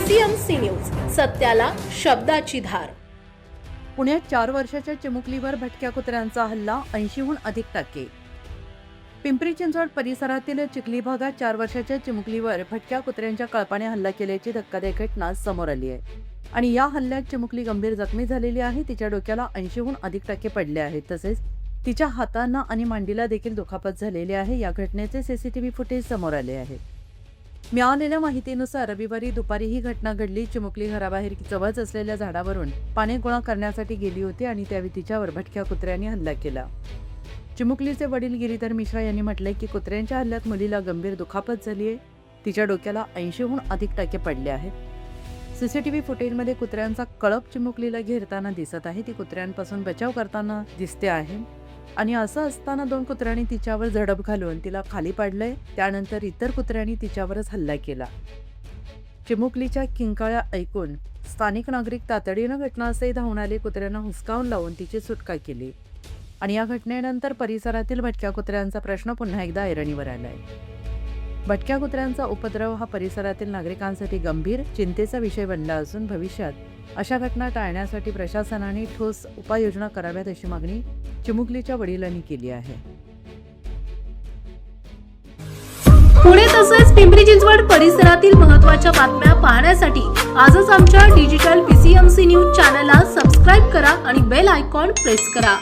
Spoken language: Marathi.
PCMC न्यूज, सत्याला शब्दाची धार। पुण्यात 4 वर्षाच्या चिमुकलीवर भटक्या कुत्र्यांचा हल्ला, 80हून अधिक टाके। पिंपरी चिंचवड परिसरातील चिखली भागात 4 वर्षाच्या चिमुकलीवर भटक्या कुत्र्यांच्या कळपाने हल्ला केल्याची धक्कादायक घटना समोर आली आहे आणि या हल्ल्यात चिमुकली गंभीर जखमी झालेली आहे। तिच्या डोक्याला 80हून अधिक टाके पडले आहेत, तसेच तिच्या हातांना आणि मांडीला देखील दुखापत झालेली आहे। या घटनेचे सीसीटीव्ही फुटेज समोर आले आहे। मिळालेल्या माहितीनुसार रविवारी दुपारी ही घटना घडली। चिमुकली घराबाहेर जवळच असलेल्या झाडावरून पाने गोळा करण्यासाठी गेली होती आणि त्यावेळी तिच्यावर भटक्या कुत्र्यांनी हल्ला केला। चिमुकलीचे वडील गिरीधर मिश्रा यांनी म्हटले की कुत्र्यांच्या हल्ल्यात मुलीला गंभीर दुखापत झाली आहे। तिच्या डोक्याला 80हून अधिक टाके पडले आहेत। सीसीटीव्ही फुटेजमध्ये कुत्र्यांचा कळप चिमुकलीला घेरताना दिसत आहे। ती कुत्र्यांपासून बचाव करताना दिसते आहे आणि असं असताना 2 कुत्र्यांनी तिच्यावर झडप घालून तिला खाली पाडलंय। त्यानंतर इतर कुत्र्यांनी तिच्यावरच हल्ला केला। चिमुकलीच्या किंकाळ्या ऐकून स्थानिक नागरिक तातडीनं घटनास्थळी धावून आले, कुत्र्यांना हुसकावून लावून तिची सुटका केली आणि या घटनेनंतर परिसरातील भटक्या कुत्र्यांचा प्रश्न पुन्हा एकदा ऐरणीवर आलाय। भटक्या कुत्र्यांचा उपद्रव हा परिसरातील नागरिकांसाठी गंभीर चिंतेचा विषय बनला असून भविष्यात अशा घटना टाळण्यासाठी प्रशासनाने ठोस उपाययोजना कराव्यात अशी मागणी चिमुकलीच्या वडिलांनी केली आहे। पुणे तसेच पिंपरी चिंचवड परिसरातील महत्त्वाच्या बातम्या पाहण्यासाठी आजच आमच्या डिजिटल PCMC न्यूज चॅनलला सबस्क्राइब करा आणि बेल आयकॉन प्रेस करा।